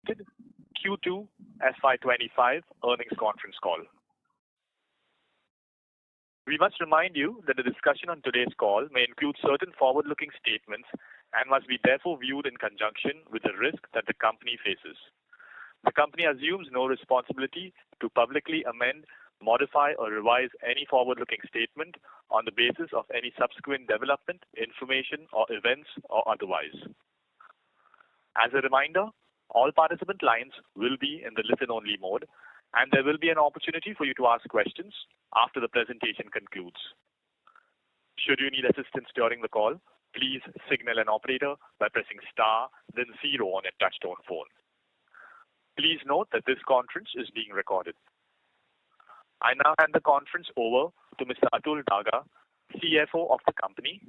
hosted Q2FY25 earnings conference call. We must remind you that the discussion on today's call may include certain forward-looking statements and must be therefore viewed in conjunction with the risk that the company faces. The company assumes no responsibility to publicly amend, modify, or revise any forward-looking statement on the basis of any subsequent development, information, or events, or otherwise. As a reminder, all participant lines will be in the listen-only mode, and there will be an opportunity for you to ask questions after the presentation concludes. Should you need assistance during the call, please signal an operator by pressing star, then 0 on a touch-tone phone. Please note that this conference is being recorded. I now hand the conference over to Mr. Atul Daga, CFO of the company.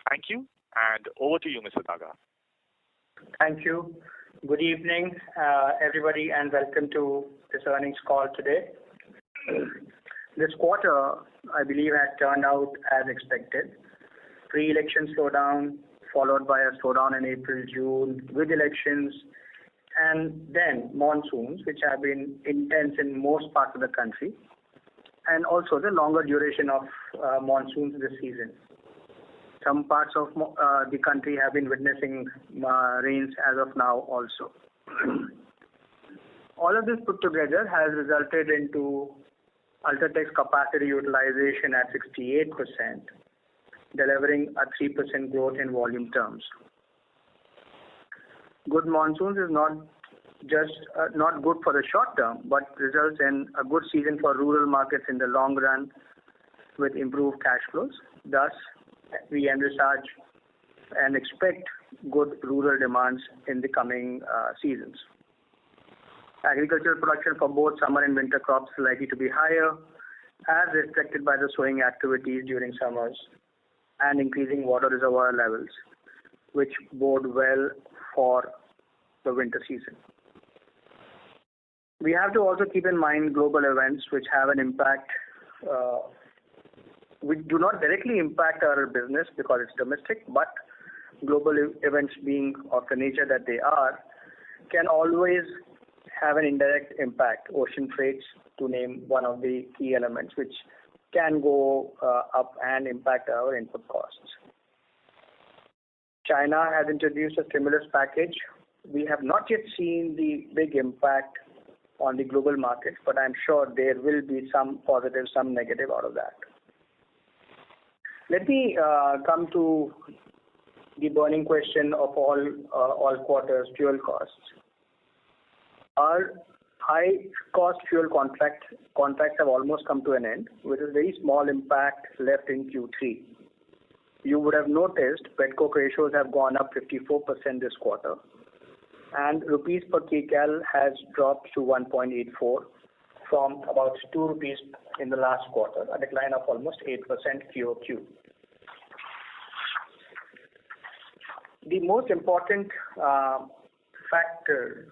Thank you, and over to you, Mr. Daga. Thank you. Good evening, everybody, and welcome to this earnings call today. This quarter, I believe, has turned out as expected. Pre-election slowdown, followed by a slowdown in April, June, with elections, and then monsoons, which have been intense in most parts of the country, and also the longer duration of monsoons this season. Some parts of the country have been witnessing rains as of now also. All of this put together has resulted into Ultratech's capacity utilization at 68%, delivering a 3% growth in volume terms. Good monsoons is not just not good for the short term, but results in a good season for rural markets in the long run with improved cash flows. Thus, we envisage and expect good rural demands in the coming seasons. Agricultural production for both summer and winter crops is likely to be higher, as reflected by the sowing activities during summers and increasing water reservoir levels, which bode well for the winter season. We have to also keep in mind global events which have an impact, which do not directly impact our business because it's domestic, but global events being of the nature that they are, can always have an indirect impact. Ocean freights, to name one of the key elements, which can go up and impact our input costs. China has introduced a stimulus package. We have not yet seen the big impact on the global markets, but I'm sure there will be some positive, some negative out of that. Let me come to the burning question of all quarters, fuel costs. Our high-cost fuel contracts have almost come to an end, with a very small impact left in Q3. You would have noticed petcoke ratios have gone up 54% this quarter, and rupees per kcal has dropped to 1.84 from about 2 rupees in the last quarter, a decline of almost 8% QOQ. The most important factor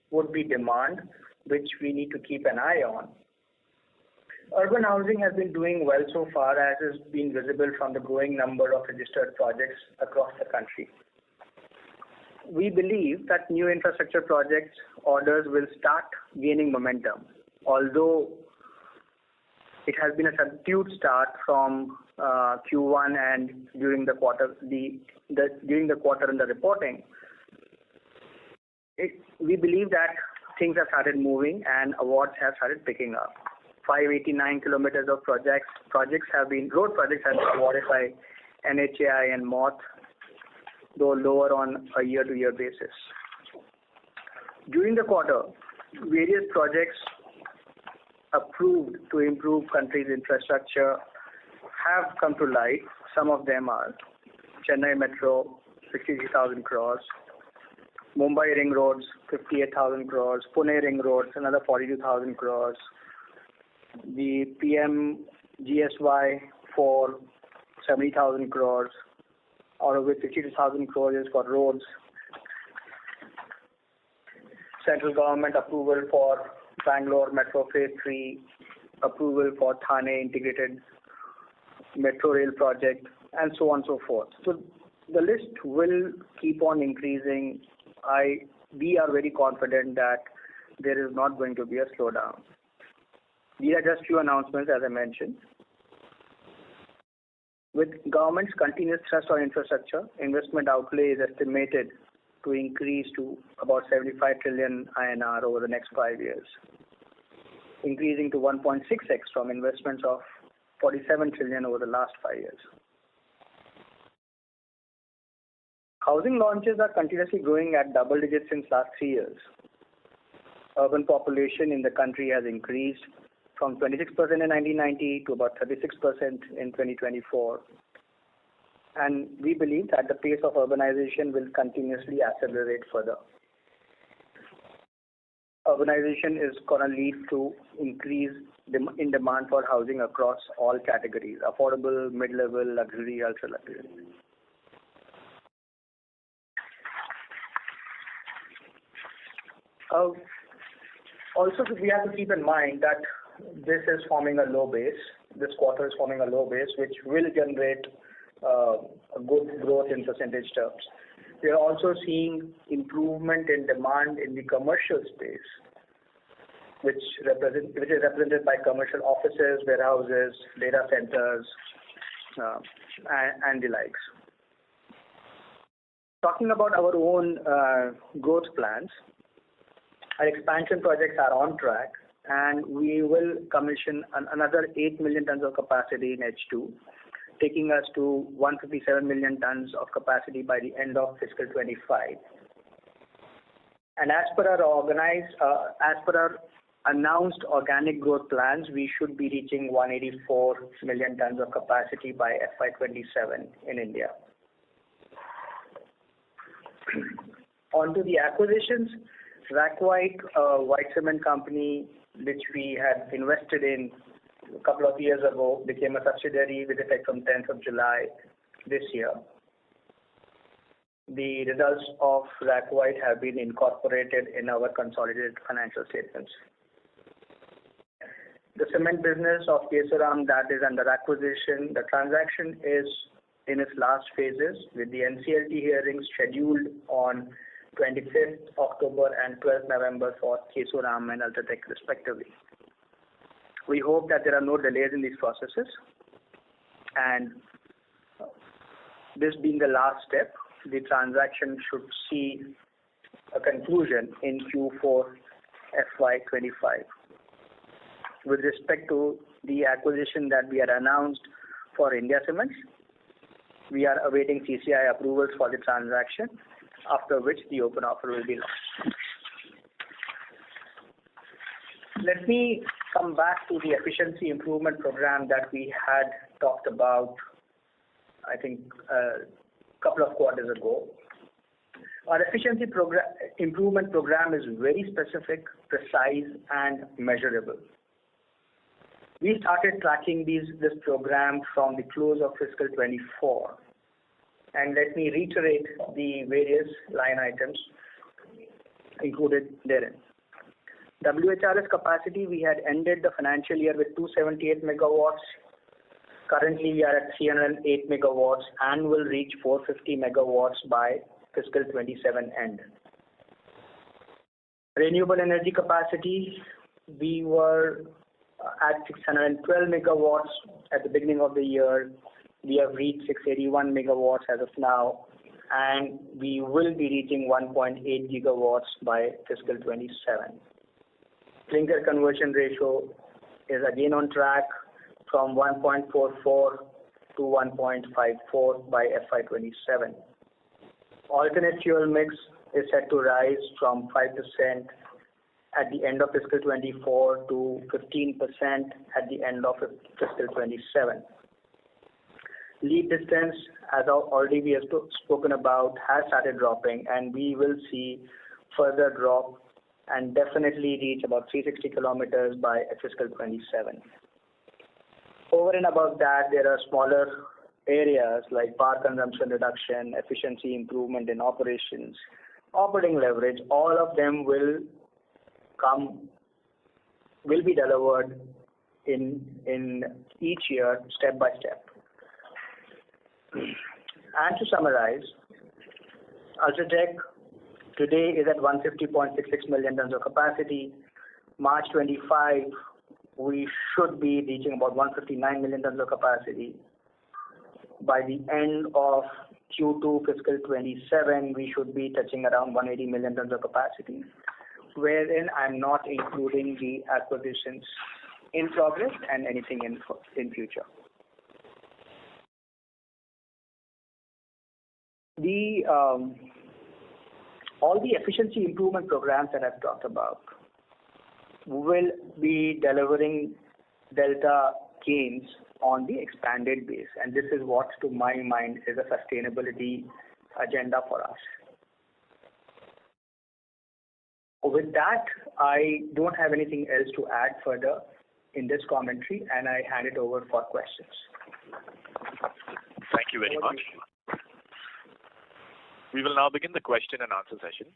would be demand, which we need to keep an eye on. Urban housing has been doing well so far, as has been visible from the growing number of registered projects across the country. We believe that new infrastructure projects orders will start gaining momentum, although it has been a subdued start from Q1 and during the quarter, during the quarter and the reporting. We believe that things have started moving and awards have started picking up. 589 kilometers of road projects have been awarded by NHAI and MoRTH, though lower on a year-to-year basis. During the quarter, various projects approved to improve country's infrastructure have come to light. Some of them are Chennai Metro, 63,000 crores, Mumbai Ring Roads, 58,000 crores, Pune Ring Roads, another 42,000 crores, the PM GSY for 70,000 crores, out of which 52,000 crores is for roads. Central government approval for Bangalore Metro Phase 3, approval for Thane Integrated Metro Rail Project, and so on and so forth. So the list will keep on increasing. I we are very confident that there is not going to be a slowdown. These are just few announcements, as I mentioned. With government's continuous thrust on infrastructure, investment outlay is estimated to increase to about 75 trillion INR over the next 5 years, increasing to 1.6x from investments of 47 trillion over the last 5 years. Housing launches are continuously growing at double digits since last 3 years. Urban population in the country has increased from 26% in 1990 to about 36% in 2024. And we believe that the pace of urbanization will continuously accelerate further. Urbanization is going to lead to increase in demand for housing across all categories: affordable, mid-level, luxury, ultra-luxury. Also, we have to keep in mind that this is forming a low base. This quarter is forming a low base, which will generate a good growth in percentage terms. We are also seeing improvement in demand in the commercial space, which is represented by commercial offices, warehouses, data centers, and the likes. Talking about our own growth plans, our expansion projects are on track, and we will commission another 8 million tons of capacity in H2, taking us to 157 million tons of capacity by the end of fiscal 25. And as per our announced organic growth plans, we should be reaching 184 million tons of capacity by FY27 in India. On to the acquisitions. RAK White, white cement company, which we had invested in a couple of years ago, became a subsidiary with effect from 10th of July this year. The results of RAK White have been incorporated in our consolidated financial statements. The cement business of Kesoram that is under acquisition, the transaction is in its last phases, with the NCLT hearings scheduled on 25th October and 12th November for Kesoram and Ultratech respectively. We hope that there are no delays in these processes, and this being the last step, the transaction should see a conclusion in Q4 FY25. With respect to the acquisition that we had announced for India Cements, we are awaiting CCI approvals for the transaction, after which the open offer will be launched. Let me come back to the efficiency improvement program that we had talked about, I think, a couple of quarters ago. Our efficiency improvement program is very specific, precise, and measurable. We started tracking this program from the close of fiscal 24. And let me reiterate the various line items included therein. WHRS capacity, we had ended the financial year with 278 megawatts. Currently, we are at 308 megawatts and will reach 450 megawatts by fiscal 27 end. Renewable energy capacity, we were at 612 megawatts at the beginning of the year. We have reached 681 megawatts as of now, and we will be reaching 1.8 gigawatts by fiscal 27. Clinker conversion ratio is again on track from 1.44 to 1.54 by FY27. Alternate fuel mix is set to rise from 5% at the end of fiscal 24 to 15% at the end of fiscal 27. Lead distance, as already we have spoken about, has started dropping, and we will see further drop and definitely reach about 360 kilometers by fiscal 27. Over and above that, there are smaller areas like power consumption reduction, efficiency improvement in operations, operating leverage. All of them will be delivered in each year, step by step. And to summarize, Ultratech today is at 150.66 million tons of capacity. March 25, we should be reaching about 159 million tons of capacity. By the end of Q2 fiscal 27, we should be touching around 180 million tons of capacity, wherein I'm not including the acquisitions in progress and anything in future. All the efficiency improvement programs that I've talked about will be delivering delta gains on the expanded base, and this is what, to my mind, is a sustainability agenda for us. With that, I don't have anything else to add further in this commentary, and I hand it over for questions. Thank you very much. We will now begin the question and answer session.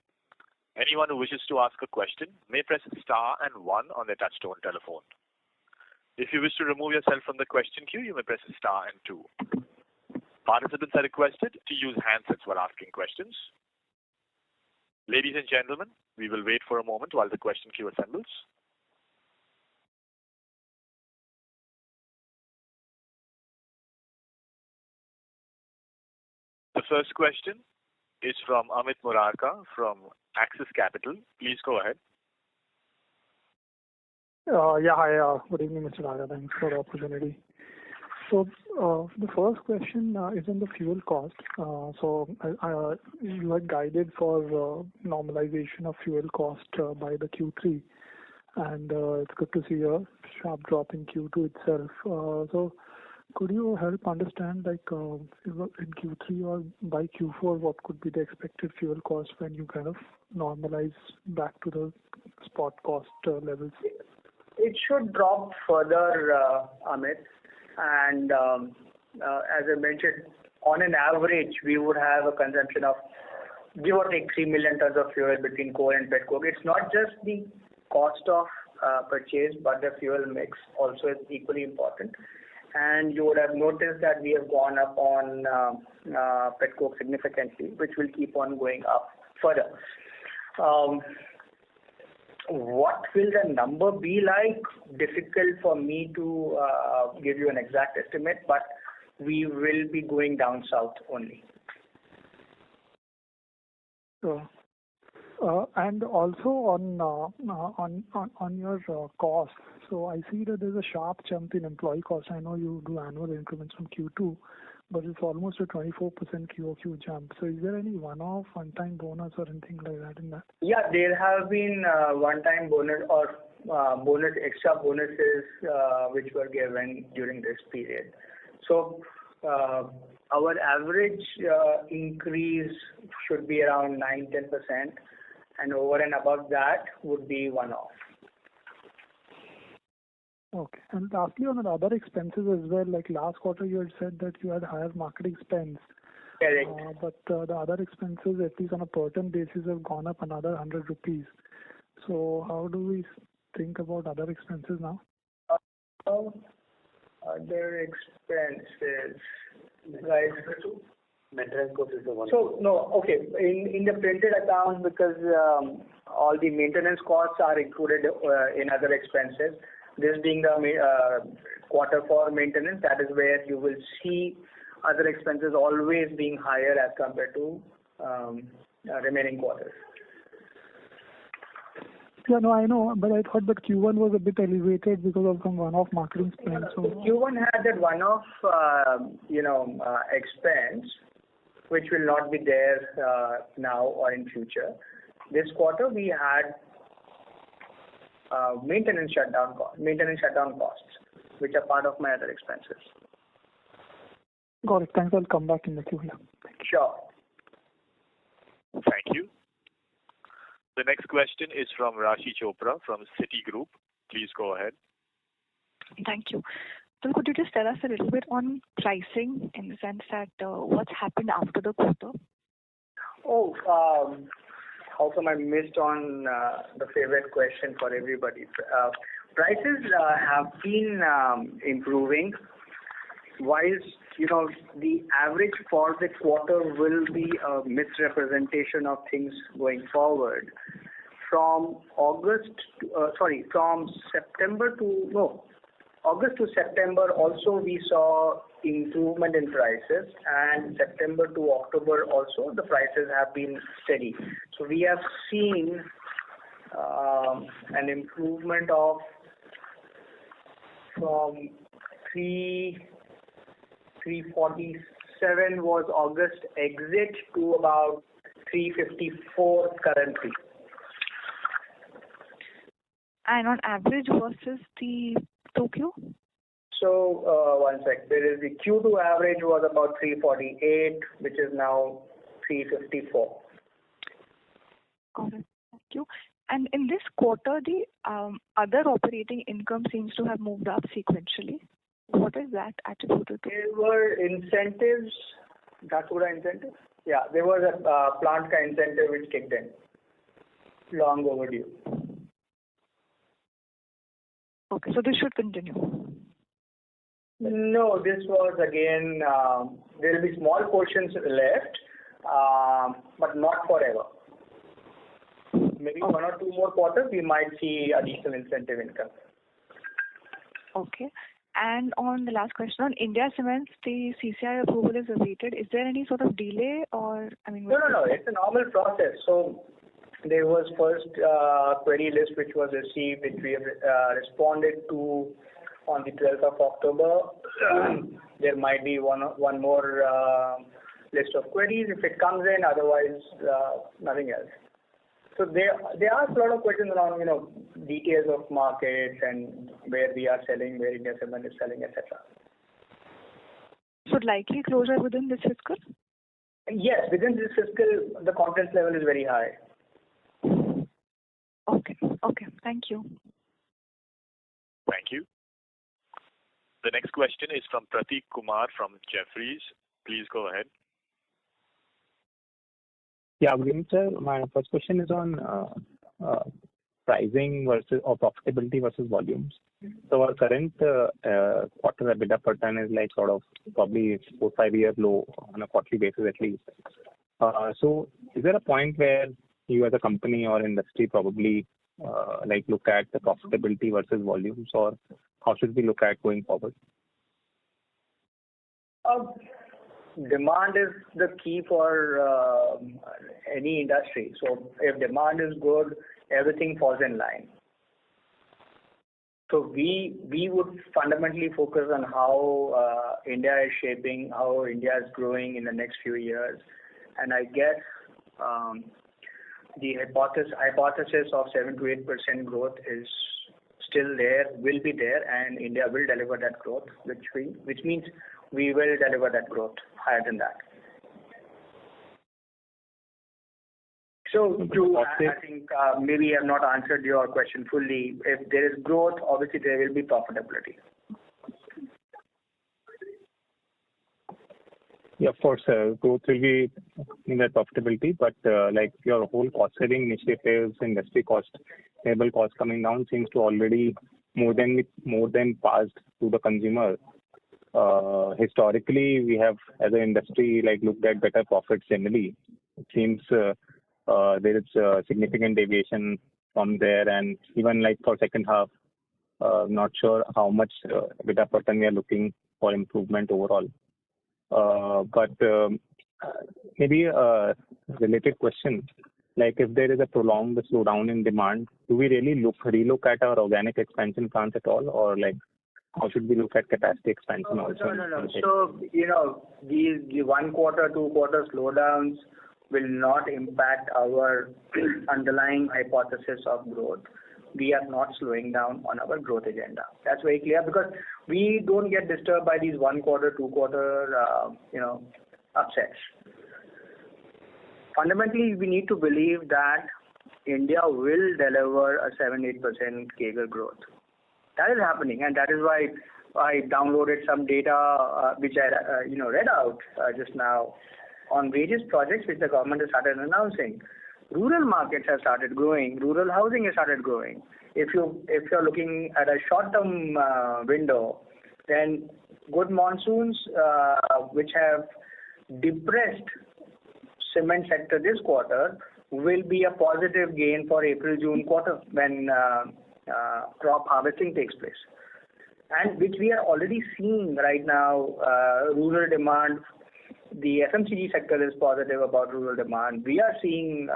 Anyone who wishes to ask a question may press star and 1 on their touchtone telephone. If you wish to remove yourself from the question queue, you may press star and 2. Participants are requested to use handsets while asking questions. Ladies and gentlemen, we will wait for a moment while the question queue assembles. The first question is from Amit Murarka from Axis Capital. Please go ahead. Hi. Good evening, Mr. Raja. Thanks for the opportunity. So the first question is on the fuel cost. You had guided for normalization of fuel cost by the Q3, and it's good to see a sharp drop in Q2 itself. So could you help understand, like in Q3 or by Q4, what could be the expected fuel cost when you kind of normalize back to the spot cost levels? It should drop further, Amit. And as I mentioned, on an average, we would have a consumption of give or take 3 million tons of fuel between coal and petcoke. It's not just the cost of purchase, but the fuel mix also is equally important. And you would have noticed that we have gone up on petcoke significantly, which will keep on going up further. What will the number be like? Difficult for me to give you an exact estimate, but we will be going down south only. Sure. And also on your cost. So I see that there's a sharp jump in employee cost. I know you do annual increments from Q2, but it's almost a 24% QOQ jump. So is there any one-time bonus or anything like that in that? Yeah, there have been one-time bonus or extra bonuses which were given during this period. So our average increase should be around 9-10%, and over and above that would be one-off. Okay. And lastly, on the other expenses as well, like last quarter you had said that you had higher marketing spends. Correct. But the other expenses, at least on a per ton basis, have gone up another 100 rupees. So how do we think about other expenses now? Other expenses, guys. Maintenance cost is the one. So no, okay. In the printed accounts, because all the maintenance costs are included in other expenses. This being the quarter for maintenance, that is where you will see other expenses always being higher as compared to remaining quarters. Yeah, no, I know, but I thought that Q1 was a bit elevated because of some one-off marketing spend. So Q1 had that one-off, expense, which will not be there now or in future. This quarter we had maintenance shutdown costs, which are part of my other expenses. Got it. Thanks. I'll come back in the queue. Sure. Thank you. The next question is from Rashi Chopra from Citigroup. Please go ahead. Thank you. So could you just tell us a little bit on pricing in the sense that what's happened after the quarter? How come I missed on the favorite question for everybody? Prices have been improving. whilst, the average for the quarter will be a misrepresentation of things going forward, from August to September also we saw improvement in prices, and September to October also the prices have been steady. So we have seen an improvement of from 347 was August exit to about 354 currently. And on average versus the Tokyo? So, one sec. There is the Q2 average was about 348, which is now 354. Got it. Thank you. And in this quarter, the other operating income seems to have moved up sequentially. What is that attributed to? There were incentives. That's what incentive? Yeah, there was a plant incentive which kicked in. Long overdue. Okay, so this should continue. No, this was again, there will be small portions left, but not forever. Maybe 1 or 2 more quarters, we might see additional incentive income. Okay. And on the last question, on India Cements, the CCI approval is awaited. Is there any sort of delay or, No. It's a normal process. So there was first query list which was received, which we have responded to on the 12th of October. There might be one more list of queries if it comes in. Otherwise, nothing else. So there are a lot of questions around, details of markets and where we are selling, where India Cement is selling, etc. So likely closure within this fiscal? Yes, within this fiscal, the confidence level is very high. Okay. Thank you. Thank you. The next question is from Prateek Kumar from Jefferies. Please go ahead. Yeah, good evening, sir. My first question is on pricing versus or profitability versus volumes. So our current quarter EBITDA per ton is like sort of probably 4-5 year low on a quarterly basis at least. So is there a point where you as a company or industry probably look at the profitability versus volumes, or how should we look at going forward? Demand is the key for any industry. So if demand is good, everything falls in line. So we would fundamentally focus on how India is shaping, how India is growing in the next few years. And I guess the hypothesis of 7 to 8% growth is still there, will be there, and India will deliver that growth, which means we will deliver that growth higher than that. So I think maybe I have not answered your question fully. If there is growth, obviously there will be profitability. Yeah, of course, growth will be in that profitability, but your whole cost saving initiatives, industry cost, labor cost coming down seems to already more than passed to the consumer. Historically, we have as an industry looked at better profits generally. It seems there is a significant deviation from there, and even for second half, not sure how much EBITDA per ton we are looking for improvement overall. But maybe a related question, if there is a prolonged slowdown in demand, do we really relook at our organic expansion plans at all, or how should we look at capacity expansion also? No. So, the 1 quarter, 2 quarter slowdowns will not impact our underlying hypothesis of growth. We are not slowing down on our growth agenda. That's very clear, because we don't get disturbed by these 1 quarter, 2 quarter, upsets. Fundamentally, we need to believe that India will deliver a 7-8% CAGR growth. That is happening, and that is why I downloaded some data which I read out just now on various projects which the government has started announcing. Rural markets have started growing. Rural housing has started growing. If you're looking at a short-term window, then good monsoons, which have depressed cement sector this quarter, will be a positive gain for April-June quarter when crop harvesting takes place. And which we are already seeing right now, rural demand. The FMCG sector is positive about rural demand. We are seeing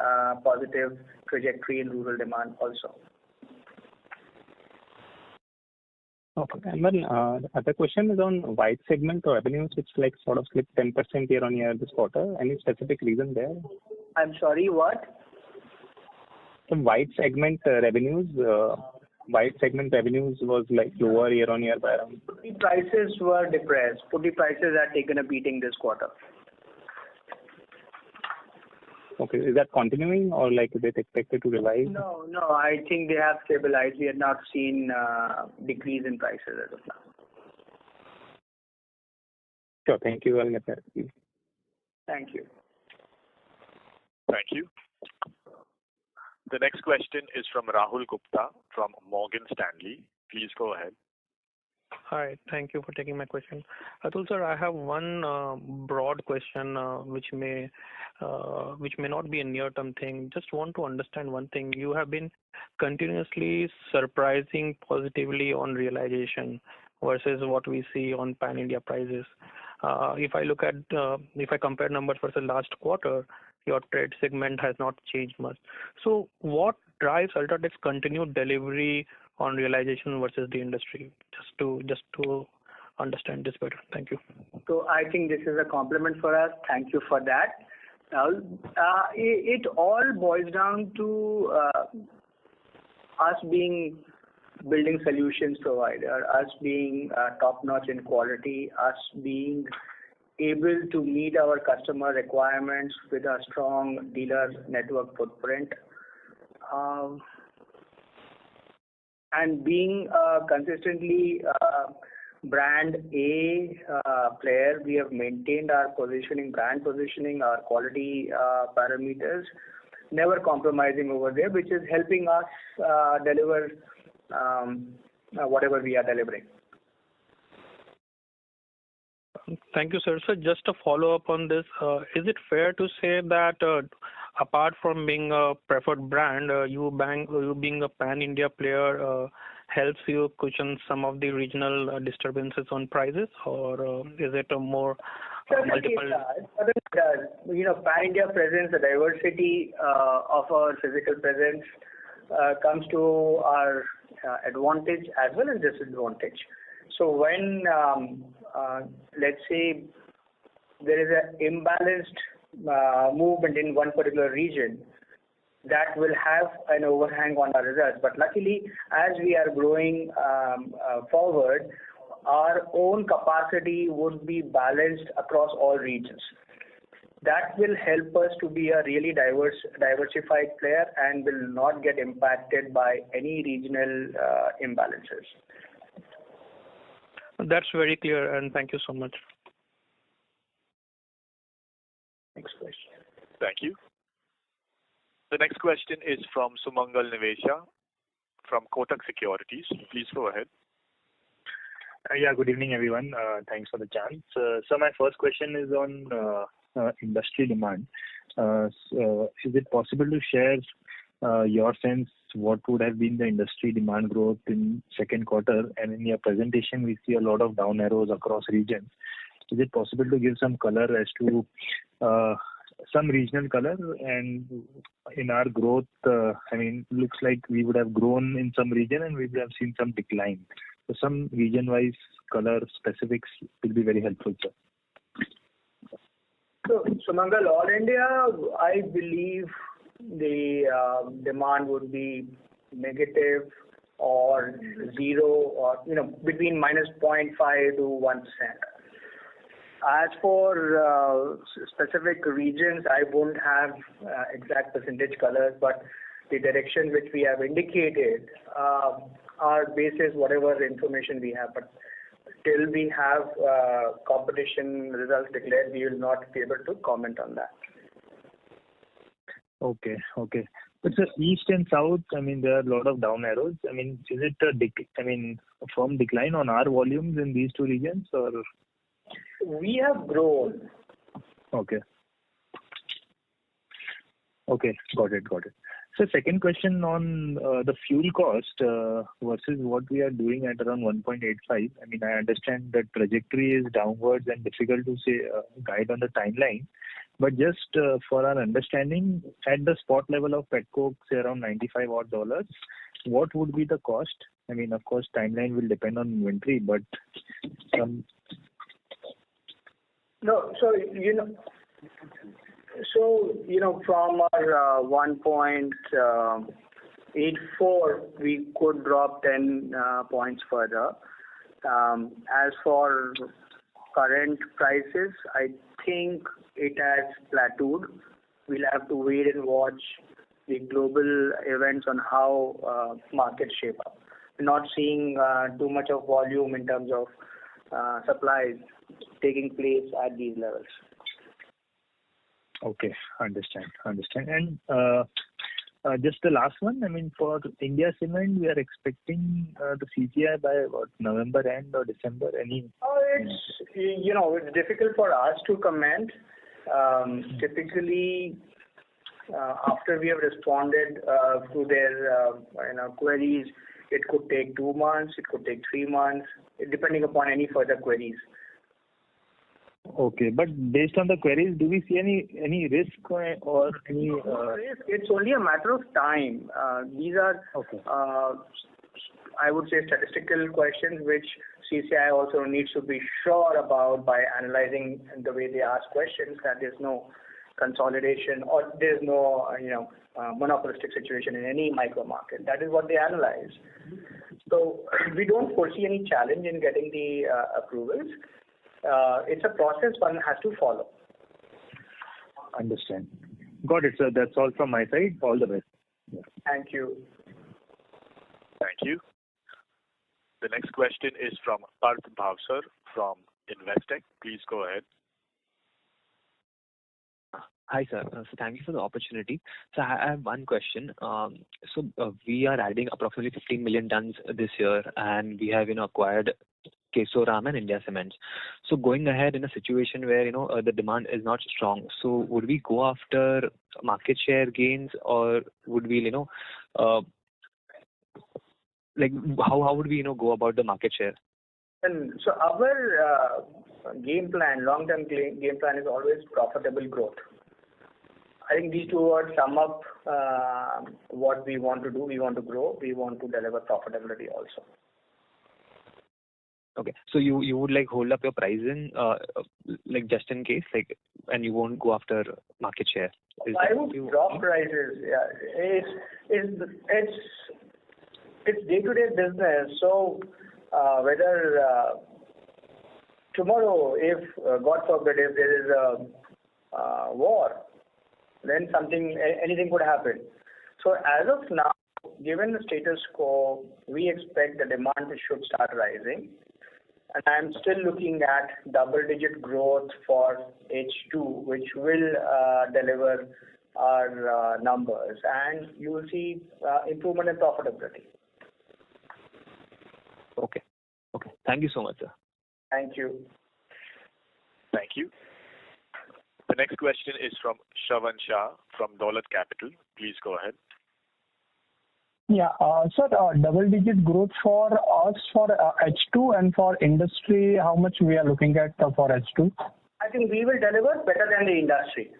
positive trajectory in rural demand also. Okay. And then the other question is on white segment revenues, which like sort of slipped 10% year on year this quarter. Any specific reason there? I'm sorry, what? The white segment revenues was like lower year on year by around. Putty prices were depressed. Putty prices had taken a beating this quarter. Okay, is that continuing or like is it expected to revive? No, I think they have stabilized. We have not seen decrease in prices as of now. Sure, thank you. I'll get that. Thank you. Thank you. The next question is from Rahul Gupta from Morgan Stanley. Please go ahead. Hi, thank you for taking my question. Atul sir, I have one broad question which may not be a near-term thing. Just want to understand one thing. You have been continuously surprising positively on realization versus what we see on pan-India prices. If I compare numbers versus last quarter, your trade segment has not changed much. So what drives Ultratech's continued delivery on realization versus the industry? Just to understand this better. Thank you. So I think this is a compliment for us. Thank you for that. It all boils down to us being building solutions provider, us being top-notch in quality, us being able to meet our customer requirements with a strong dealer network footprint. And being consistently brand A player, we have maintained our brand positioning, our quality parameters, never compromising over there, which is helping us deliver whatever we are delivering. Thank you, sir. So just a follow-up on this, is it fair to say that apart from being a preferred brand, you being a pan-India player helps you cushion some of the regional disturbances on prices, or is it a more multiple? It does. Pan-India presence, the diversity of our physical presence comes to our advantage as well as disadvantage. So when, let's say, there is an imbalanced movement in one particular region, that will have an overhang on our results. But luckily, as we are growing forward, our own capacity would be balanced across all regions. That will help us to be a really diversified player and will not get impacted by any regional imbalances. That's very clear, and thank you so much. Next question. Thank you. The next question is from Sumangal Nevesha from Kotak Securities. Please go ahead. Yeah, good evening, everyone. Thanks for the chance. So my first question is on industry demand. Is it possible to share your sense what would have been the industry demand growth in second quarter? And in your presentation, we see a lot of down arrows across regions. Is it possible to give some color as to some regional color? And in our growth, looks like we would have grown in some region and we would have seen some decline. So some region-wise color specifics will be very helpful, sir. So, Sumangal, all India, I believe the demand would be negative or zero, or between minus 0.5 to 1%. As for specific regions, I won't have exact percentage colors, but the direction which we have indicated are basis whatever information we have. But till we have competition results declared, we will not be able to comment on that. Okay. But sir, east and south, I mean, there are a lot of down arrows. I mean, is it a firm decline on our volumes in these two regions, or? We have grown. Okay. Okay, got it. So second question on the fuel cost versus what we are doing at around 1.85. I mean, I understand that trajectory is downwards and difficult to say guide on the timeline. But just for our understanding, at the spot level of petcoke, say around $95 odd, what would be the cost? I mean, of course, timeline will depend on inventory, but some. No, so from our 1.84, we could drop 10 points further. As for current prices, I think it has plateaued. We'll have to wait and watch the global events on how markets shape up. We're not seeing too much of volume in terms of supplies taking place at these levels. Okay, understand. And just the last one, I mean, for India Cement, we are expecting the CGI by what, November end or December? It's difficult for us to comment. Typically, after we have responded to their queries, it could take 2 months, it could take 3 months, depending upon any further queries. Okay, but based on the queries, do we see any risk or any? Risk. It's only a matter of time. These are, okay. I would say, statistical questions which CCI also needs to be sure about by analyzing the way they ask questions, that there's no consolidation or there's no monopolistic situation in any micro market. That is what they analyze. So we don't foresee any challenge in getting the approvals. It's a process one has to follow. Understand. Got it, sir. That's all from my side. All the best. Yeah. Thank you. Thank you. The next question is from Parth Bhavsar from Investec. Please go ahead. Hi, sir. So thank you for the opportunity. So I have one question. We are adding approximately 15 million tons this year, and we have acquired Kesoram and India Cements. So going ahead in a situation where the demand is not strong, so would we go after market share gains, or would we how would we go about the market share? And so our long-term game plan is always profitable growth. I think these two words sum up what we want to do. We want to grow. We want to deliver profitability also. Okay, so you would hold up your pricing just in case, and you won't go after market share. I would drop prices. Yeah, it's day-to-day business. So whether tomorrow, if God forbid, if there is a war, then anything could happen. So as of now, given the status quo, we expect the demand should start rising. And I'm still looking at double-digit growth for H2, which will deliver our numbers. And you will see improvement in profitability. Okay. Thank you so much, sir. Thank you. Thank you. The next question is from Shravan Shah from Dolat Capital. Please go ahead. Yeah, sir, double-digit growth for us for H2 and for industry, how much we are looking at for H2? I think we will deliver better than the industry.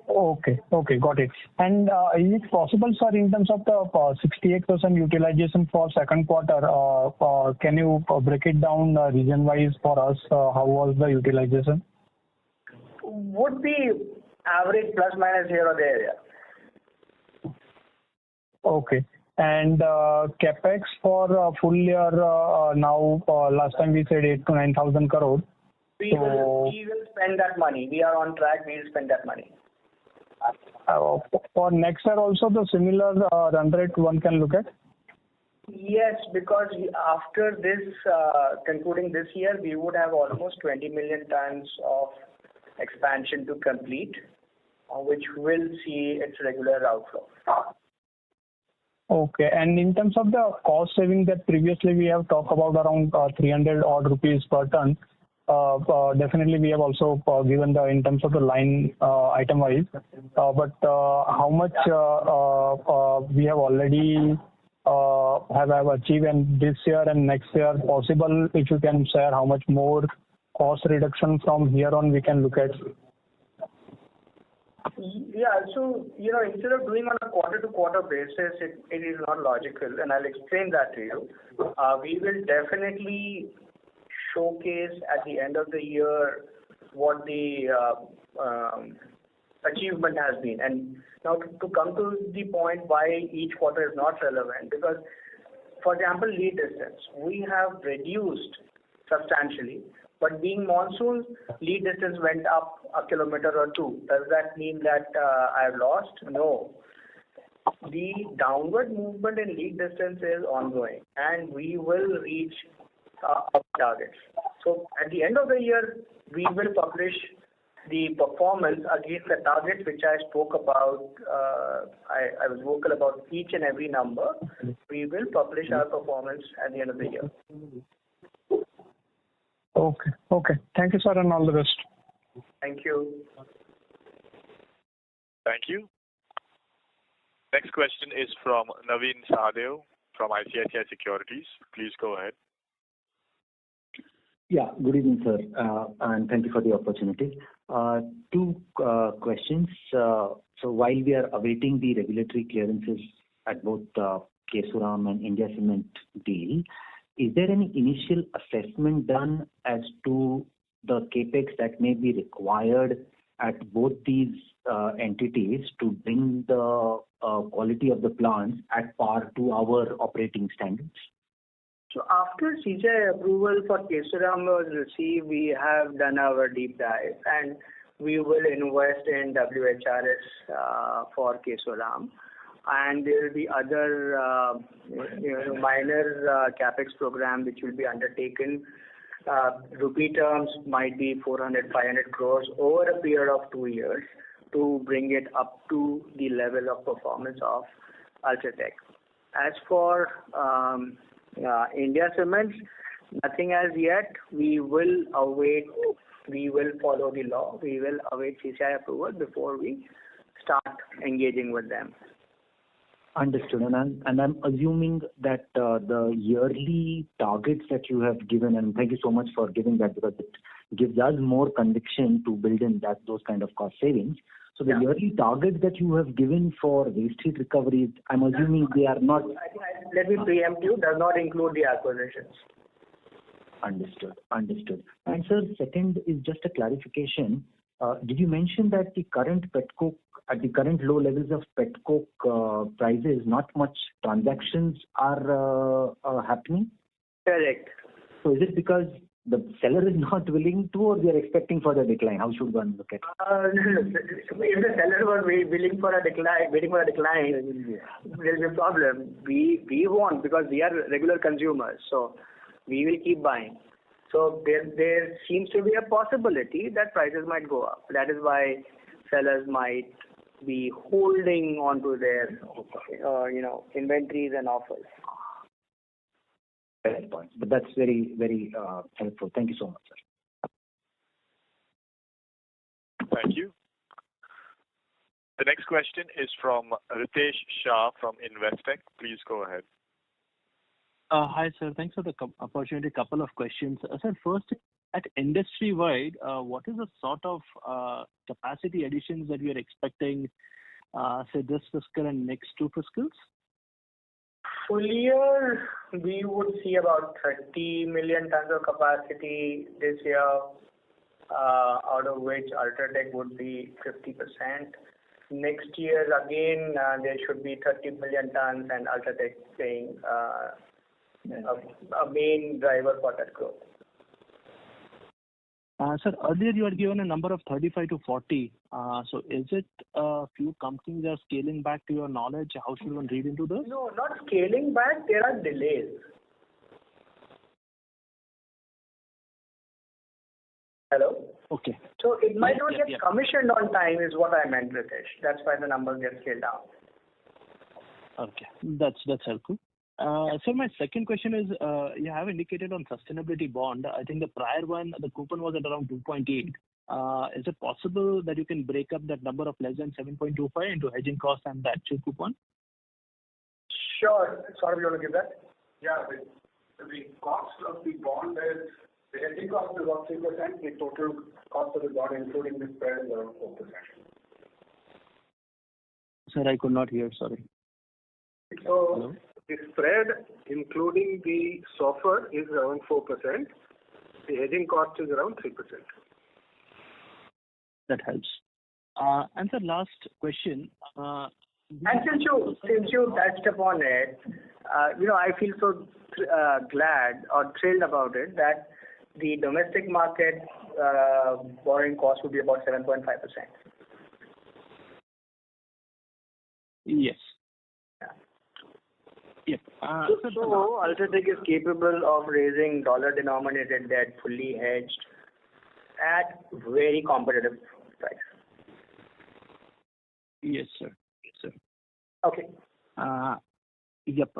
Okay, got it. And is it possible, sir, in terms of the 68% utilization for second quarter, can you break it down region-wise for us? How was the utilization? Would be average plus minus here or there, yeah. Okay. And capex for full year now, last time we said 8,000 to 9,000 crore. We will spend that money. We are on track. We will spend that money. For next year also the similar run rate one can look at? Yes, because after this, concluding this year, we would have almost 20 million tons of expansion to complete. which will see its regular outflow. Okay. And in terms of the cost saving that previously we have talked about around 300 odd rupees per ton, definitely we have also given the in terms of the line item wise. But how much we have already have achieved in this year and next year? Possible if you can share how much more cost reduction from here on we can look at. Yeah, so instead of doing on a quarter-to-quarter basis, it is not logical, and I'll explain that to you. We will definitely showcase at the end of the year what the achievement has been. And now to come to the point why each quarter is not relevant, because, for example, lead distance, we have reduced substantially. But being monsoon, lead distance went up a kilometer or two. Does that mean that I have lost? No. The downward movement in lead distance is ongoing, and we will reach our targets. So at the end of the year, we will publish the performance against the targets which I spoke about. I was vocal about each and every number. We will publish our performance at the end of the year. Okay. Thank you, sir, and all the best. Thank you. Thank you. Next question is from Naveen Sahadev from ICICI Securities. Please go ahead. Yeah, good evening, sir, and thank you for the opportunity. Two questions. So while we are awaiting the regulatory clearances at both Kesoram and India Cement deal, is there any initial assessment done as to the capex that may be required at both these entities to bring the quality of the plants at par to our operating standards? So after CCI approval for Kesoram was received, we have done our deep dive, and we will invest in WHRS for Kesoram. And there will be other minor capex program which will be undertaken. Rupee terms might be 400-500 crores over a period of 2 years to bring it up to the level of performance of Ultratech. As for India Cement, nothing as yet. We will await. We will follow the law. We will await CCI approval before we start engaging with them. Understood. And I'm assuming that the yearly targets that you have given, and thank you so much for giving that, because it gives us more conviction to build in those kind of cost savings. So the yearly targets that you have given for waste heat recoveries, I'm assuming they are not... Let me preempt you, does not include the acquisitions. Understood. And sir, second is just a clarification. Did you mention that the current petcoke, at the current low levels of petcoke prices, not much transactions are happening? Correct. So is it because the seller is not willing to, or they are expecting further decline? How should one look at it? If the seller was waiting for a decline, there will be a problem. We want, because we are regular consumers, so we will keep buying. So there seems to be a possibility that prices might go up. That is why sellers might be holding on to their inventories and offers. Fair point. But that's very, very helpful. Thank you so much, sir. Thank you. The next question is from Ritesh Shah from Investec. Please go ahead. Hi, sir. Thanks for the opportunity. Couple of questions. Sir, first, at industry-wide, what is the sort of capacity additions that we are expecting, say, this fiscal and next 2 fiscals? Full year, we would see about 30 million tons of capacity this year, out of which Ultratech would be 50%. Next year, again, there should be 30 million tons, and Ultratech playing a main driver for that growth. Sir, earlier you had given a number of 35 to 40. So is it a few companies are scaling back, to your knowledge? How should one read into this? No, not scaling back. There are delays. Hello? Okay. So it might not Yep, get commissioned on time is what I meant, Ritesh. That's why the numbers get scaled down. Okay, that's helpful. So my second question is, you have indicated on sustainability bond. I think the prior one, the coupon was at around 2.8. Is it possible that you can break up that number of less than 7.25 into hedging cost and the actual coupon? Sure. Saurabh, you want to give that? Yeah, the cost of the bond is, the hedging cost is about 3%. The total cost of the bond, including the spread, is around 4%. Sir, I could not hear. Sorry. So Hello? the spread, including the SOFR, is around 4%. The hedging cost is around 3%. That helps. And sir, last question. And since you touched upon it, I feel so glad or thrilled about it that the domestic market borrowing cost would be about 7.5%. Yes. Yep. So Ultratech is capable of raising dollar-denominated debt fully hedged at very competitive price. Yes, sir. Okay. Yep.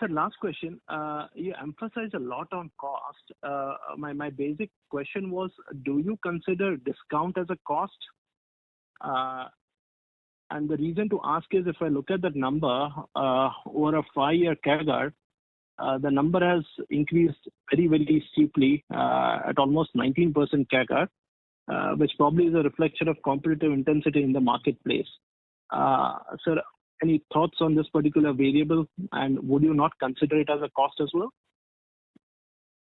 Sir, last question. You emphasize a lot on cost. My basic question was, do you consider discount as a cost? And the reason to ask is, if I look at that number over a 5-year CAGR, the number has increased very, very steeply at almost 19% CAGR, which probably is a reflection of competitive intensity in the marketplace. Sir, any thoughts on this particular variable, and would you not consider it as a cost as well?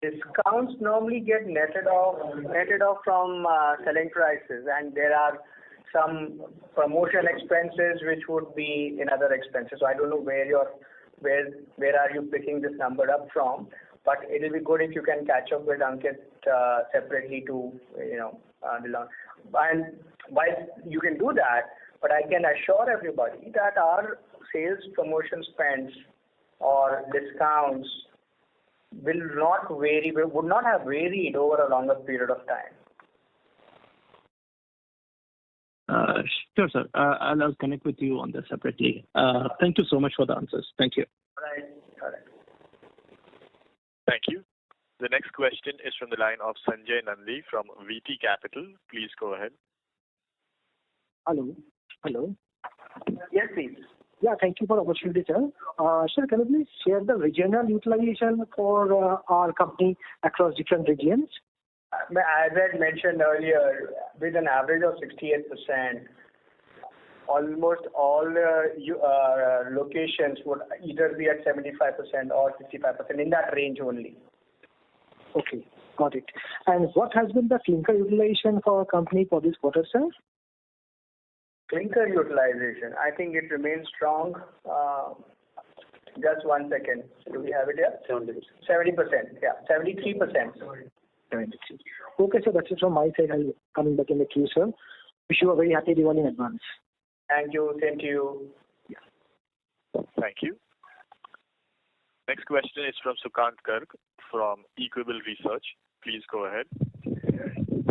Discounts normally get netted off from selling prices, and there are some promotion expenses which would be in other expenses. So I don't know where are you picking this number up from, but it will be good if you can catch up with Ankit separately to the launch. And while you can do that, but I can assure everybody that our sales promotion spends or discounts would not have varied over a longer period of time. Sure, sir. I'll connect with you on this separately. Thank you so much for the answers. Thank you. All right. Thank you. The next question is from the line of Sanjay Nandi from VT Capital. Please go ahead. Hello. Yes, please. Yeah, thank you for the opportunity, sir. Sir, can you please share the regional utilization for our company across different regions? As I had mentioned earlier, with an average of 68%, almost all locations would either be at 75% or 65%, in that range only. Okay, got it. And what has been the clinker utilization for our company for this quarter, sir? Clinker utilization, I think it remains strong. Just 1 second. Do we have it here? 70%. Yeah, 73%. 73. Okay, sir, that's it from my side. I'll come back in the queue, sir. Wish you a very happy Diwali in advance. Thank you. Same to you. Yeah. Thank you. Next question is from Sukant Garg from Equable Research. Please go ahead.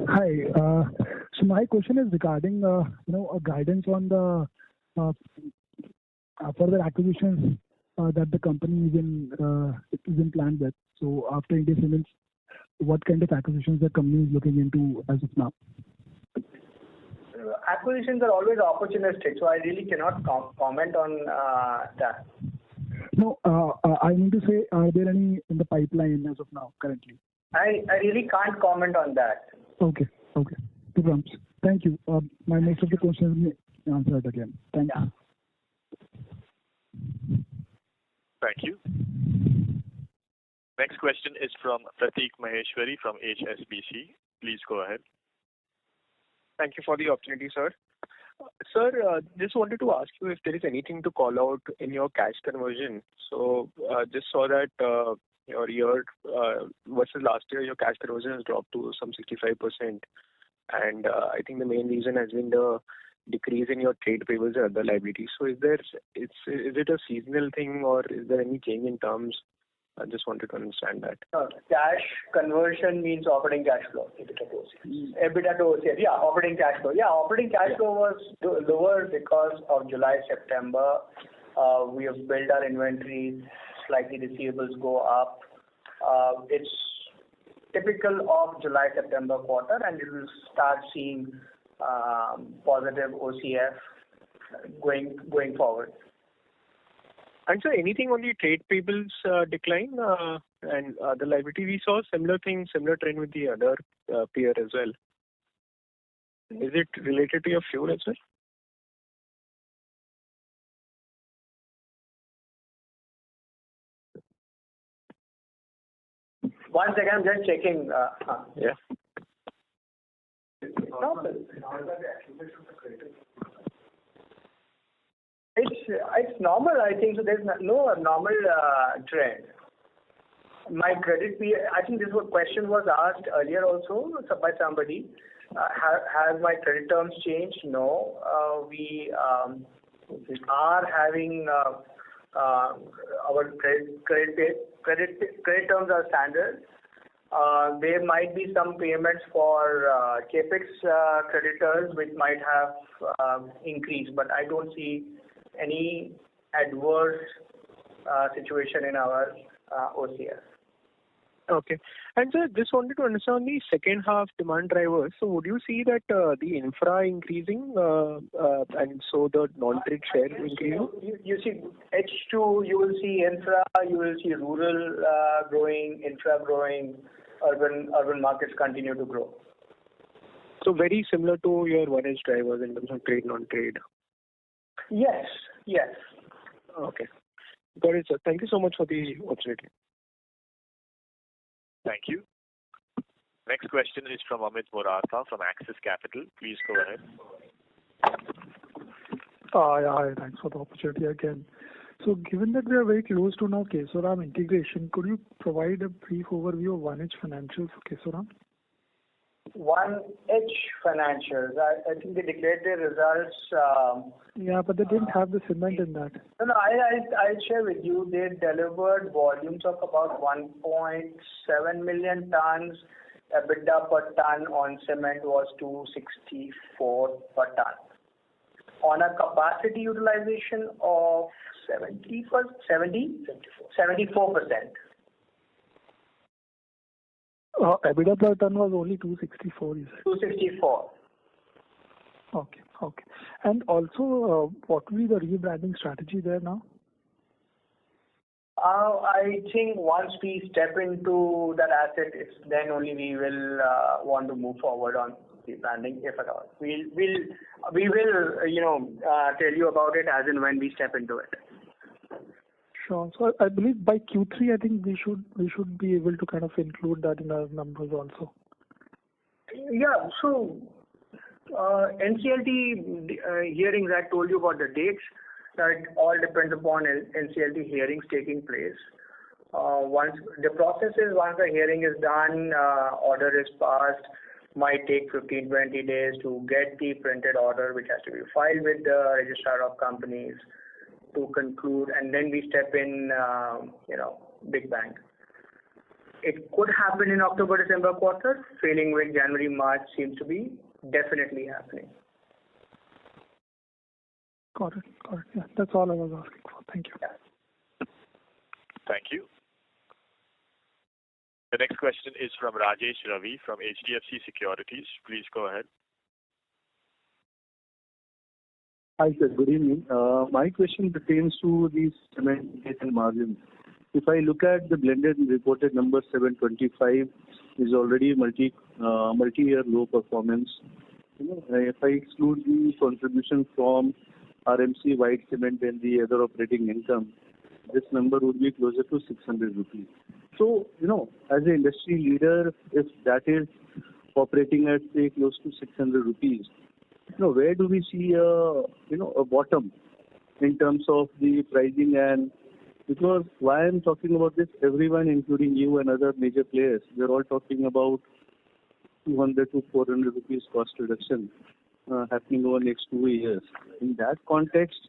Hi. So my question is regarding a guidance on the further acquisitions that the company is in plan with. So after India Cements, what kind of acquisitions the company is looking into as of now? Acquisitions are always opportunistic, so I really cannot comment on that. No, I mean to say, are there any in the pipeline as of now, currently? I really can't comment on that. Okay. No problems. Thank you. My most of the questions will be answered again. Thank you. Thank you. Next question is from Prateek Maheshwari from HSBC. Please go ahead. Thank you for the opportunity, sir. Sir, just wanted to ask you if there is anything to call out in your cash conversion. So just saw that your year versus last year, your cash conversion has dropped to some 65%. And I think the main reason has been the decrease in your trade payables and other liabilities. So is it a seasonal thing, or is there any change in terms I just wanted to understand that. Cash conversion means operating cash flow. EBITDA to OCF. EBITDA to OCF. Yeah, operating cash flow. Yeah, operating cash flow was lower because of July, September. We have built our inventories, slightly receivables go up. It's typical of July, September quarter, and you will start seeing positive OCF going forward. And so anything on the trade payables decline and the liability, we saw similar trend with the other peer as well. Is it related to your fuel as well? One second, I'm just checking. Yeah. It's normal, I think. So there's no abnormal trend. My credit period, I think this question was asked earlier also by somebody. Has my credit terms changed? No. We are having our credit terms are standard. There might be some payments for capex creditors which might have increased, but I don't see any adverse situation in our OCF. Okay. And sir, just wanted to understand the second half demand drivers. So would you see that the infra increasing and so the non-trade share increasing? You see H2, you will see infra, you will see rural growing, infra growing, urban markets continue to grow. So very similar to your 1H drivers in terms of trade, non-trade. Yes. Okay. Got it, sir. Thank you so much for the opportunity. Thank you. Next question is from Amit Murarka from Axis Capital. Please go ahead. Hi, thanks for the opportunity again. So given that we are very close to now Kesoram integration, could you provide a brief overview of 1H financials for Kesoram? 1H financials. I think they declared their results. Yeah, but they didn't have the cement in that. No, I'll share with you. They delivered volumes of about 1.7 million tons. EBITDA per ton on cement was 264 per ton. On a capacity utilization of 74%. EBITDA per ton was only 264, you said? 264. Okay. And also, what will be the rebranding strategy there now? I think once we step into that asset, it's then only we will want to move forward on rebranding, if at all. We will tell you about it as and when we step into it. Sure. So I believe by Q3, I think we should be able to kind of include that in our numbers also. Yeah. So NCLT hearings, I told you about the dates. That all depends upon NCLT hearings taking place. Once the hearing is done, order is passed, might take 15-20 days to get the printed order, which has to be filed with the registrar of companies to conclude, and then we step in, big bang. It could happen in October-December quarter. Failing with January-March seems to be definitely happening. Got it. Yeah, that's all I was asking for. Thank you. Yeah. Thank you. The next question is from Rajesh Ravi from HDFC Securities. Please go ahead. Hi, sir. Good evening. My question pertains to the cement and margins. If I look at the blended reported number 725 is already multi-year low performance. If I exclude the contribution from RMC, white cement and the other operating income, this number would be closer to 600 rupees. So, as an industry leader, if that is operating at say close to 600 rupees, where do we see a bottom in terms of the pricing? And because why I'm talking about this, everyone, including you and other major players, they're all talking about 200 to 400 rupees cost reduction happening over the next 2 years. In that context,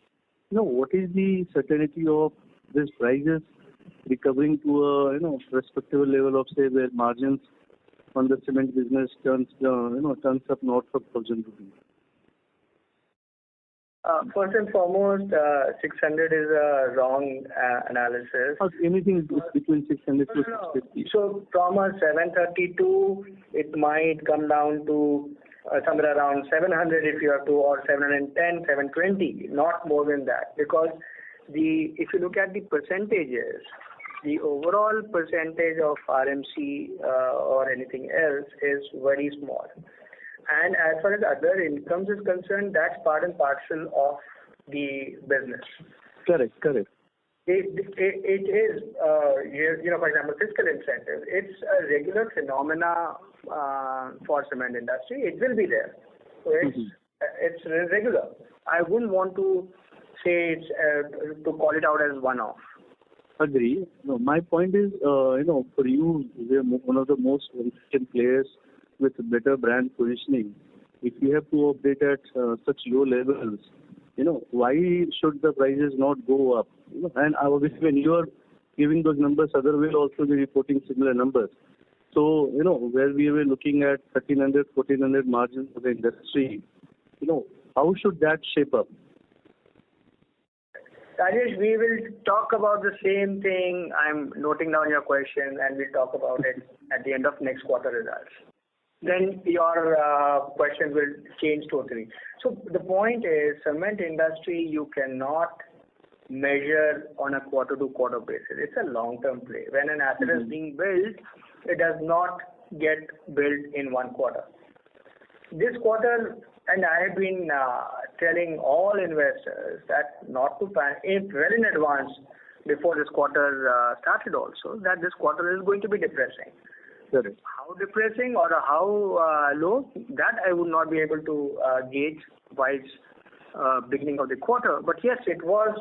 what is the certainty of these prices recovering to a respectable level of, say, where margins on the cement business turns up north of 1,000 rupees? First and foremost, 600 is a wrong analysis. Anything between 600 to 650. So from a 732, it might come down to somewhere around 700 if you have to, or 710, 720, not more than that. Because if you look at the percentages, the overall percentage of RMC or anything else is very small. And as far as other incomes is concerned, that's part and parcel of the business. Correct. It is, for example, fiscal incentive. It's a regular phenomena for cement industry. It will be there. So it's regular. I wouldn't want to say it's to call it out as one-off. Agree. No, my point is, for you, you're one of the most efficient players with better brand positioning. If you have to operate at such low levels, why should the prices not go up? And obviously, when you are giving those numbers, others will also be reporting similar numbers. So, where we were looking at 1,300, 1,400 margins for the industry, how should that shape up? Rajesh, we will talk about the same thing. I'm noting down your question, and we'll talk about it at the end of next quarter results. Then your question will change totally. So the point is, cement industry, you cannot measure on a quarter-to-quarter basis. It's a long-term play. When an asset is being built, it does not get built in one quarter. This quarter, and I have been telling all investors that not to panic well in advance before this quarter started also, that this quarter is going to be depressing. Correct. How depressing or how low, that I would not be able to gauge by beginning of the quarter. But yes, it was,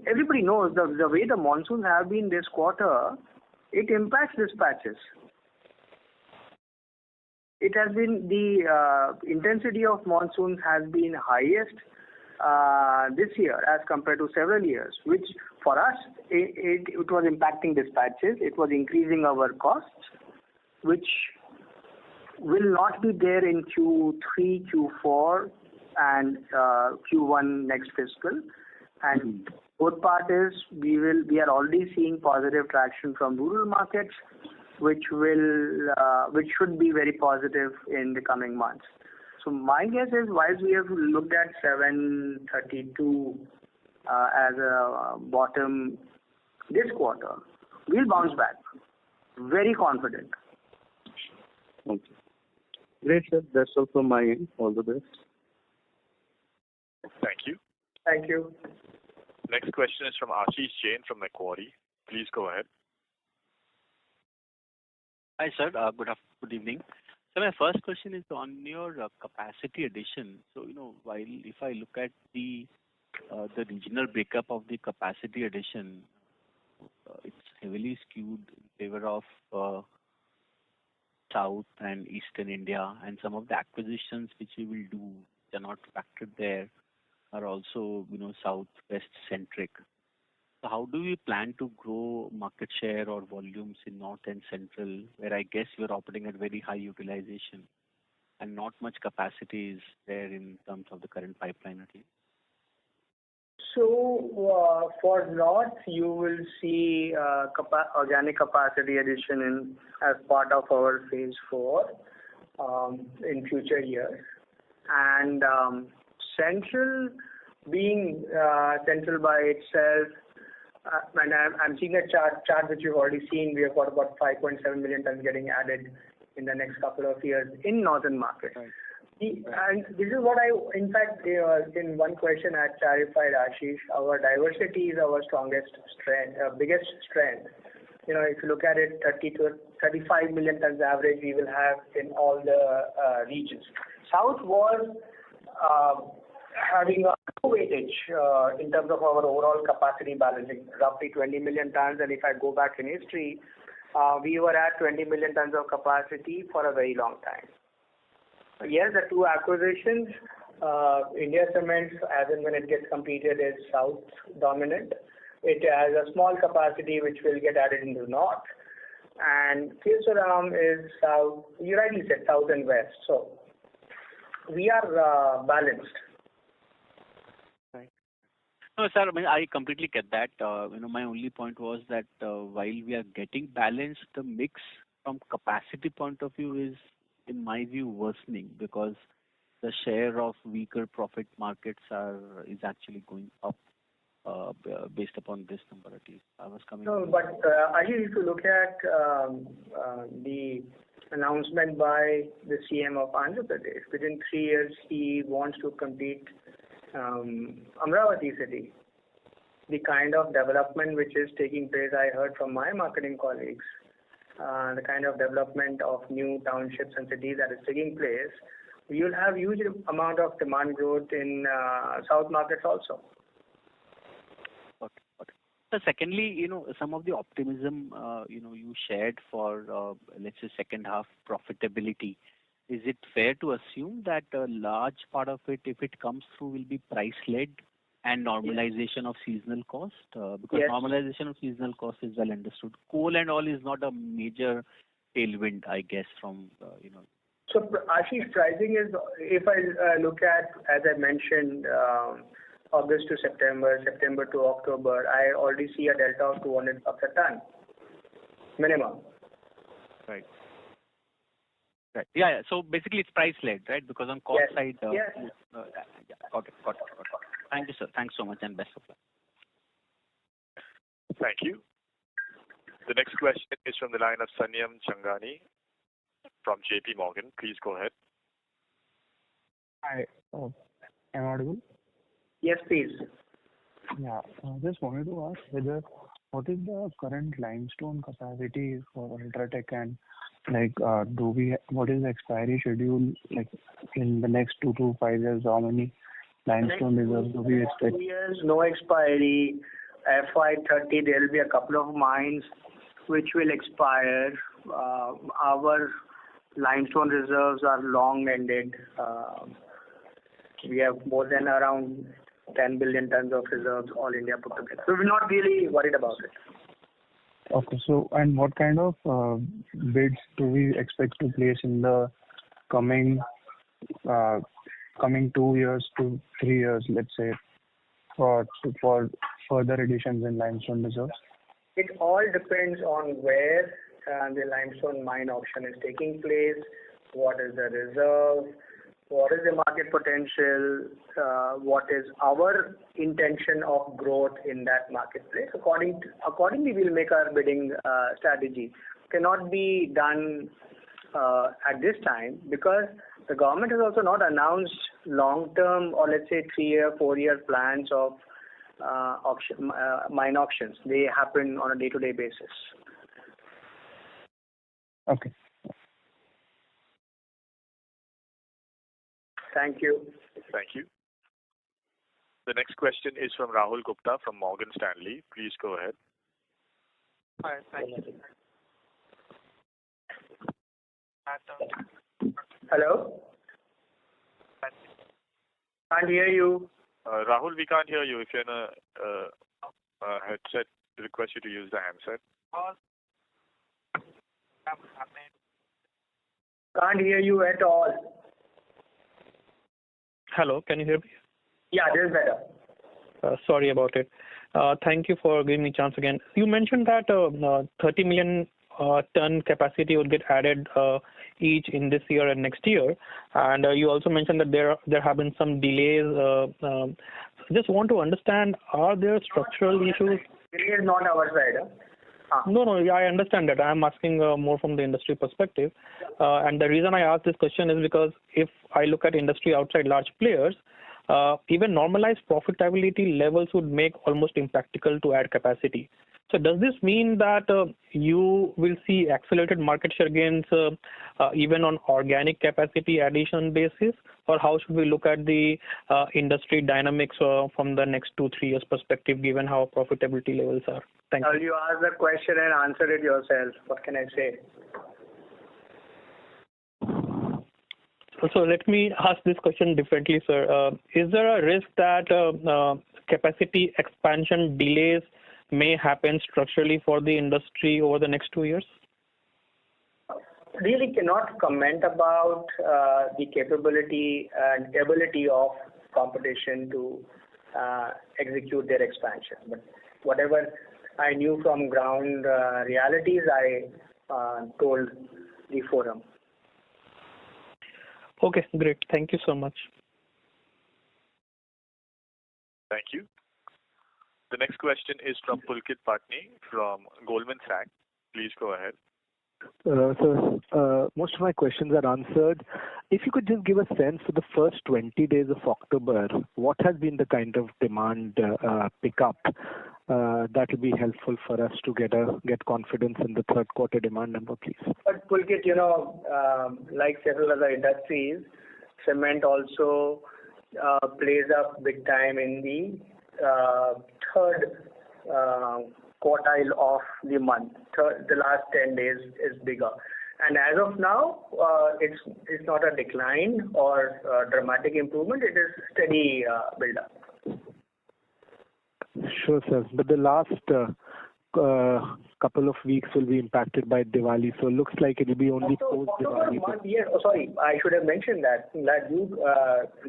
everybody knows the way the monsoons have been this quarter, it impacts dispatches. It has been, the intensity of monsoons has been highest this year as compared to several years, which for us, it was impacting dispatches. It was increasing our costs, which will not be there in Q3, Q4, and Q1 next fiscal. And both part is, we are already seeing positive traction from rural markets, which should be very positive in the coming months. So my guess is, while we have looked at 732 as a bottom this quarter, we'll bounce back. Very confident. Okay. Great, sir. That's all from my end. All the best. Thank you. Thank you. Next question is from Ashish Jain from Macquarie. Please go ahead. Hi, sir. Good evening. So my first question is on your capacity addition. So, while if I look at the regional breakup of the capacity addition, it's heavily skewed in favor of South and Eastern India, and some of the acquisitions which we will do are not factored there are also, Southwest centric. So how do we plan to grow market share or volumes in North and Central, where I guess you're operating at very high utilization and not much capacity is there in terms of the current pipeline at least? So for North, you will see organic capacity addition as part of our phase 4 in future years. And Central, being Central by itself, and I'm seeing a chart which you've already seen. We have got about 5.7 million tons getting added in the next couple of years in northern market. Right. And this is what in fact, in one question I clarified, Ashish, our diversity is our strongest strength, biggest strength. If you look at it, 30 to 35 million tons average we will have in all the regions. South was having a weightage in terms of our overall capacity balancing, roughly 20 million tons. And if I go back in history, we were at 20 million tons of capacity for a very long time. Yes, the two acquisitions, India Cement, as and when it gets completed, is South dominant. It has a small capacity which will get added into the north. And Kesoram is south, you rightly said south and west. So we are balanced. Right. No, sir, I mean, I completely get that. My only point was that while we are getting balanced, the mix from capacity point of view is, in my view, worsening because the share of weaker profit markets is actually going up based upon this number at least. I was coming. No, but Ajit, if you look at the announcement by the CM of Andhra Pradesh, within 3 years he wants to complete Amravati city. The kind of development which is taking place, I heard from my marketing colleagues, the kind of development of new townships and cities that is taking place, you'll have huge amount of demand growth in south markets also. Okay. So secondly, some of the optimism, you shared for, let's say, second half profitability. Is it fair to assume that a large part of it, if it comes through, will be price-led and normalization of seasonal cost? Because normalization of seasonal cost is well understood. Coal and all is not a major tailwind, I guess, from, So Ashish, pricing is, if I look at, as I mentioned, August to September, September to October, I already see a delta of 200 bucks a ton, minimum. Right. Yeah. So basically, it's price-led, right? Because on cost side, Got it. Thank you, sir. Thanks so much, and best of luck. Thank you. The next question is from the line of Sanyam Changani from JP Morgan. Please go ahead. Hi. Am I audible? Yes, please. Yeah. I just wanted to ask what is the current limestone capacity for Ultratech, and what is the expiry schedule in the next 2 to 5 years? How many limestone reserves do we expect? 2 years, no expiry. FY30, there will be a couple of mines which will expire. Our limestone reserves are long-ended. We have more than around 10 billion tons of reserves, all India put together. So we're not really worried about it. Okay. So, and what kind of bids do we expect to place in the coming 2 years to 3 years, let's say, for further additions in limestone reserves? It all depends on where the limestone mine auction is taking place, what is the reserve, what is the market potential, what is our intention of growth in that marketplace. Accordingly, we'll make our bidding strategy. Cannot be done at this time because the government has also not announced long-term or let's say 3-year, 4-year plans of mine auctions. They happen on a day-to-day basis. Okay. Thank you. Thank you. The next question is from Rahul Gupta from Morgan Stanley. Please go ahead. Hi, thank you. Hello? Can't hear you. Rahul, we can't hear you. If you're in a headset, request you to use the handset. Can't hear you at all. Hello, can you hear me? Yeah, this is better. Sorry about it. Thank you for giving me a chance again. You mentioned that 30 million ton capacity would get added each in this year and next year, and you also mentioned that there have been some delays. Just want to understand, are there structural issues? Delay is not our side. No, I understand that. I am asking more from the industry perspective. And the reason I ask this question is because if I look at industry outside large players, even normalized profitability levels would make almost impractical to add capacity. So does this mean that you will see accelerated market share gains even on organic capacity addition basis? Or how should we look at the industry dynamics from the next 2-3 years perspective, given how profitability levels are? Thank you. You asked the question and answered it yourself. What can I say? So let me ask this question differently, sir. Is there a risk that capacity expansion delays may happen structurally for the industry over the next 2 years? Really cannot comment about the capability and ability of competition to execute their expansion. But whatever I knew from ground realities, I told the forum. Okay, great. Thank you so much. Thank you. The next question is from Pulkit Patni from Goldman Sachs. Please go ahead. Sir, most of my questions are answered. If you could just give a sense for the first 20 days of October, what has been the kind of demand pickup? That will be helpful for us to get confidence in the third quarter demand number, please. But Pulkit, like several other industries, cement also plays up big time in the third quartile of the month. The last 10 days is bigger. And as of now, it's not a decline or a dramatic improvement. It is steady build-up. Sure, sir. But the last couple of weeks will be impacted by Diwali, so it looks like it will be only post-Diwali. Sorry, I should have mentioned that. Glad you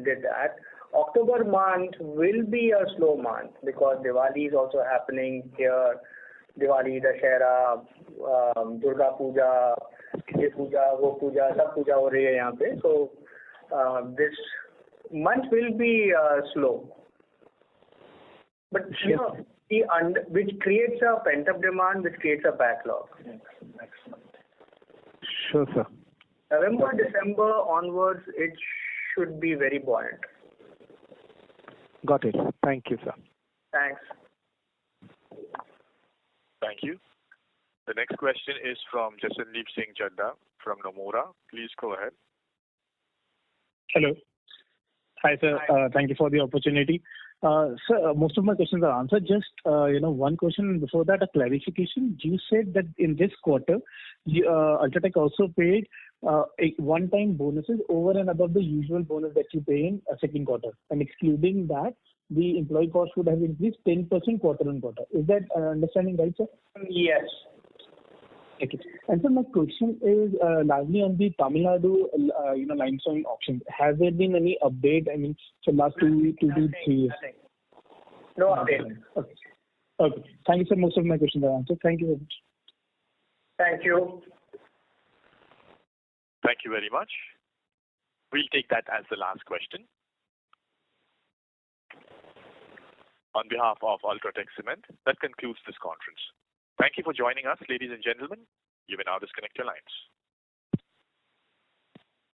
did that. October month will be a slow month because Diwali is also happening here. Diwali, Dashera, Durga Puja, ये पूजा वो पूजा सब पूजा हो रही है यहाँ पे. So this month will be slow. But which creates a pent-up demand, which creates a backlog. Next month. Sure, sir. November, December onwards, it should be very buoyant. Got it. Thank you, sir. Thanks. Thank you. The next question is from Jashandeep Singh Chadda from Nomura. Please go ahead. Hello. Hi, sir. Thank you for the opportunity. Sir, most of my questions are answered. Just one question before that, a clarification. You said that in this quarter, Ultratech also paid one-time bonuses over and above the usual bonus that you pay in a second quarter. And excluding that, the employee cost would have increased 10% quarter on quarter. Is that understanding right, sir? Yes. Okay. And so my question is largely on the Tamil Nadu, limestone auction. Has there been any update? I mean, for last 2 to 3 years. No update. Okay. Thank you, sir. Most of my questions are answered. Thank you very much. Thank you. Thank you very much. We'll take that as the last question. On behalf of Ultratech Cement, that concludes this conference. Thank you for joining us, ladies and gentlemen. You may now disconnect your lines.